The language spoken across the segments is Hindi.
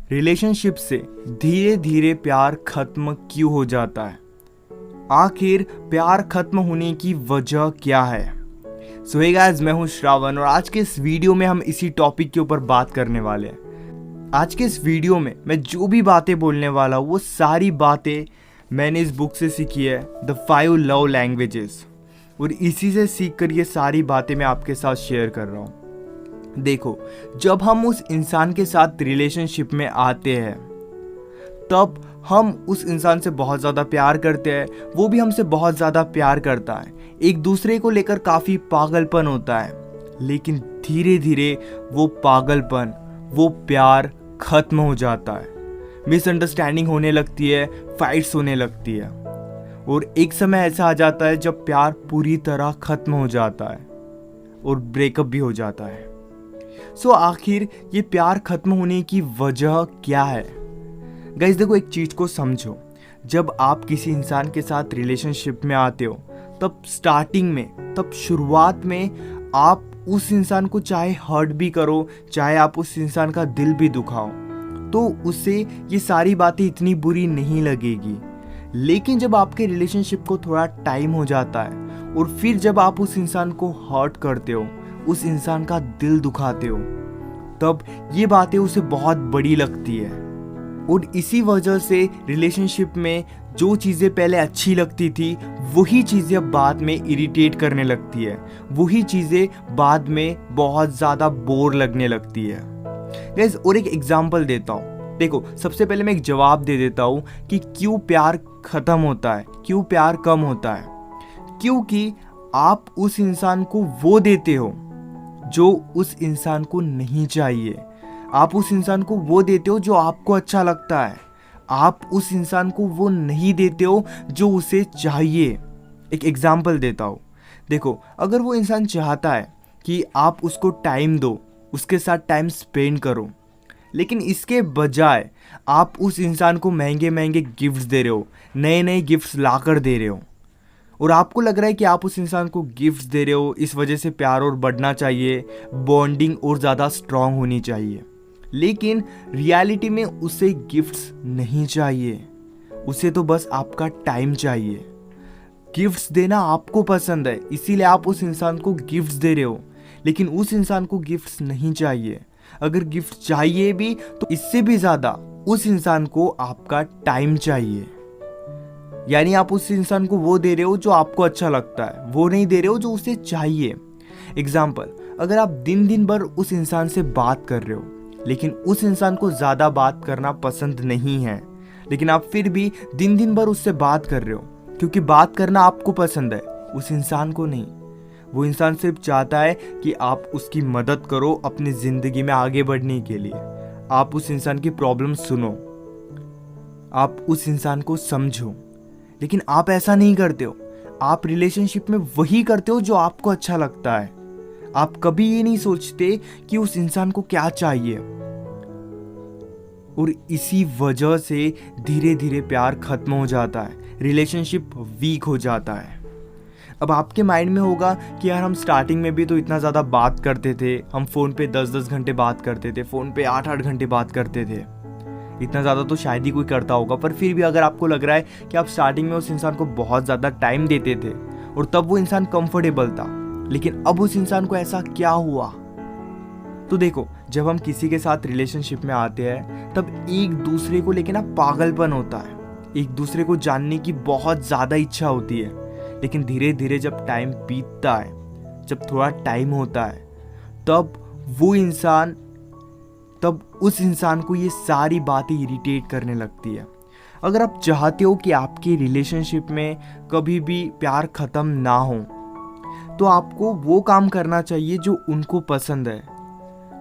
रिलेशनशिप से धीरे धीरे प्यार खत्म क्यों हो जाता है? आखिर प्यार खत्म होने की वजह क्या है? सो हे गाइस, मैं हूं श्रावण और आज के इस वीडियो में हम इसी टॉपिक के ऊपर बात करने वाले हैं। आज के इस वीडियो में मैं जो भी बातें बोलने वाला हूं वो सारी बातें मैंने इस बुक से सीखी है, द 5 लव लैंग्वेजेस, और इसी से सीख कर ये सारी बातें मैं आपके साथ शेयर कर रहा हूँ। देखो, जब हम उस इंसान के साथ रिलेशनशिप में आते हैं तब हम उस इंसान से बहुत ज़्यादा प्यार करते हैं, वो भी हमसे बहुत ज़्यादा प्यार करता है, एक दूसरे को लेकर काफ़ी पागलपन होता है। लेकिन धीरे धीरे वो पागलपन, वो प्यार खत्म हो जाता है, मिसअंडरस्टैंडिंग होने लगती है, फाइट्स होने लगती है, और एक समय ऐसा आ जाता है जब प्यार पूरी तरह खत्म हो जाता है और ब्रेकअप भी हो जाता है। सो आखिर ये प्यार खत्म होने की वजह क्या है? गाइस देखो, एक चीज को समझो, जब आप किसी इंसान के साथ रिलेशनशिप में आते हो तब स्टार्टिंग में, तब शुरुआत में आप उस इंसान को चाहे हर्ट भी करो, चाहे आप उस इंसान का दिल भी दुखाओ, तो उससे ये सारी बातें इतनी बुरी नहीं लगेगी। लेकिन जब आपके रिलेशनशिप को थोड़ा टाइम हो जाता है और फिर जब आप उस इंसान को हर्ट करते हो, उस इंसान का दिल दुखाते हो, तब ये बातें उसे बहुत बड़ी लगती है। और इसी वजह से रिलेशनशिप में जो चीज़ें पहले अच्छी लगती थी वही चीज़ें अब बाद में इरिटेट करने लगती है, वही चीज़ें बाद में बहुत ज़्यादा बोर लगने लगती है। गाइस, और एक एग्जांपल देता हूँ। देखो, सबसे पहले मैं एक जवाब दे देता हूँ कि क्यों प्यार खत्म होता है, क्यों प्यार कम होता है। क्योंकि आप उस इंसान को वो देते हो जो उस इंसान को नहीं चाहिए। आप उस इंसान को वो देते हो जो आपको अच्छा लगता है, आप उस इंसान को वो नहीं देते हो जो उसे चाहिए। एक एग्जाम्पल देता हूँ। देखो, अगर वो इंसान चाहता है कि आप उसको टाइम दो, उसके साथ टाइम स्पेंड करो, लेकिन इसके बजाय आप उस इंसान को महंगे महंगे गिफ्ट्स दे रहे हो, नए नए गिफ्ट्स ला कर दे रहे हो, और आपको लग रहा है कि आप उस इंसान को गिफ्ट्स दे रहे हो, इस वजह से प्यार और बढ़ना चाहिए, बॉन्डिंग और ज़्यादा स्ट्रांग होनी चाहिए। लेकिन रियलिटी में उसे गिफ्ट्स नहीं चाहिए, उसे तो बस आपका टाइम चाहिए। गिफ्ट्स देना आपको पसंद है, इसीलिए आप उस इंसान को गिफ्ट्स दे रहे हो, लेकिन उस इंसान को गिफ्ट्स नहीं चाहिए। अगर गिफ्ट चाहिए भी तो इससे भी ज़्यादा उस इंसान को आपका टाइम चाहिए। यानी आप उस इंसान को वो दे रहे हो जो आपको अच्छा लगता है, वो नहीं दे रहे हो जो उसे चाहिए। एग्जाम्पल, अगर आप दिन दिन भर उस इंसान से बात कर रहे हो, लेकिन उस इंसान को ज़्यादा बात करना पसंद नहीं है, लेकिन आप फिर भी दिन दिन भर उससे बात कर रहे हो क्योंकि बात करना आपको पसंद है, उस इंसान को नहीं। वो इंसान सिर्फ चाहता है कि आप उसकी मदद करो अपनी ज़िंदगी में आगे बढ़ने के लिए। आप उस इंसान की प्रॉब्लम सुनो, आप उस इंसान को समझो, लेकिन आप ऐसा नहीं करते हो। आप रिलेशनशिप में वही करते हो जो आपको अच्छा लगता है। आप कभी ये नहीं सोचते कि उस इंसान को क्या चाहिए, और इसी वजह से धीरे धीरे प्यार खत्म हो जाता है, रिलेशनशिप वीक हो जाता है। अब आपके माइंड में होगा कि यार, हम स्टार्टिंग में भी तो इतना ज़्यादा बात करते थे, हम फ़ोन पे 10-10 घंटे बात करते थे, फ़ोन पे 8-8 घंटे बात करते थे, इतना ज़्यादा तो शायद ही कोई करता होगा। पर फिर भी अगर आपको लग रहा है कि आप स्टार्टिंग में उस इंसान को बहुत ज़्यादा टाइम देते थे और तब वो इंसान कंफर्टेबल था, लेकिन अब उस इंसान को ऐसा क्या हुआ? तो देखो, जब हम किसी के साथ रिलेशनशिप में आते हैं तब एक दूसरे को लेके ना पागलपन होता है, एक दूसरे को जानने की बहुत ज़्यादा इच्छा होती है। लेकिन धीरे धीरे जब टाइम बीतता है, जब थोड़ा टाइम होता है, तब उस इंसान को ये सारी बातें इरिटेट करने लगती है। अगर आप चाहते हो कि आपके रिलेशनशिप में कभी भी प्यार खत्म ना हो, तो आपको वो काम करना चाहिए जो उनको पसंद है।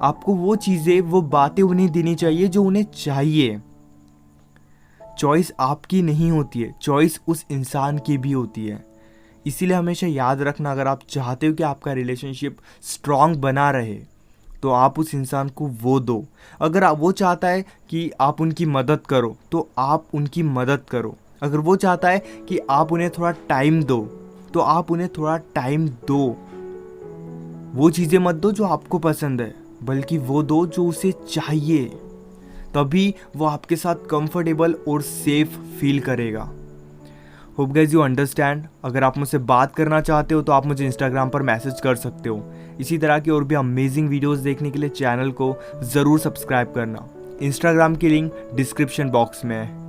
आपको वो चीज़ें, वो बातें उन्हें देनी चाहिए जो उन्हें चाहिए। चॉइस आपकी नहीं होती है, चॉइस उस इंसान की भी होती है। इसीलिए हमेशा याद रखना, अगर आप चाहते हो कि आपका रिलेशनशिप स्ट्रांग बना रहे तो आप उस इंसान को वो दो। अगर वो चाहता है कि आप उनकी मदद करो तो आप उनकी मदद करो। अगर वो चाहता है कि आप उन्हें थोड़ा टाइम दो तो आप उन्हें थोड़ा टाइम दो। वो चीज़ें मत दो जो आपको पसंद है, बल्कि वो दो जो उसे चाहिए, तभी वो आपके साथ कंफर्टेबल और सेफ फील करेगा। Hope guys you understand. अगर आप मुझसे बात करना चाहते हो तो आप मुझे इंस्टाग्राम पर मैसेज कर सकते हो। इसी तरह की और भी अमेजिंग वीडियोस देखने के लिए चैनल को ज़रूर सब्सक्राइब करना। इंस्टाग्राम की लिंक डिस्क्रिप्शन बॉक्स में है।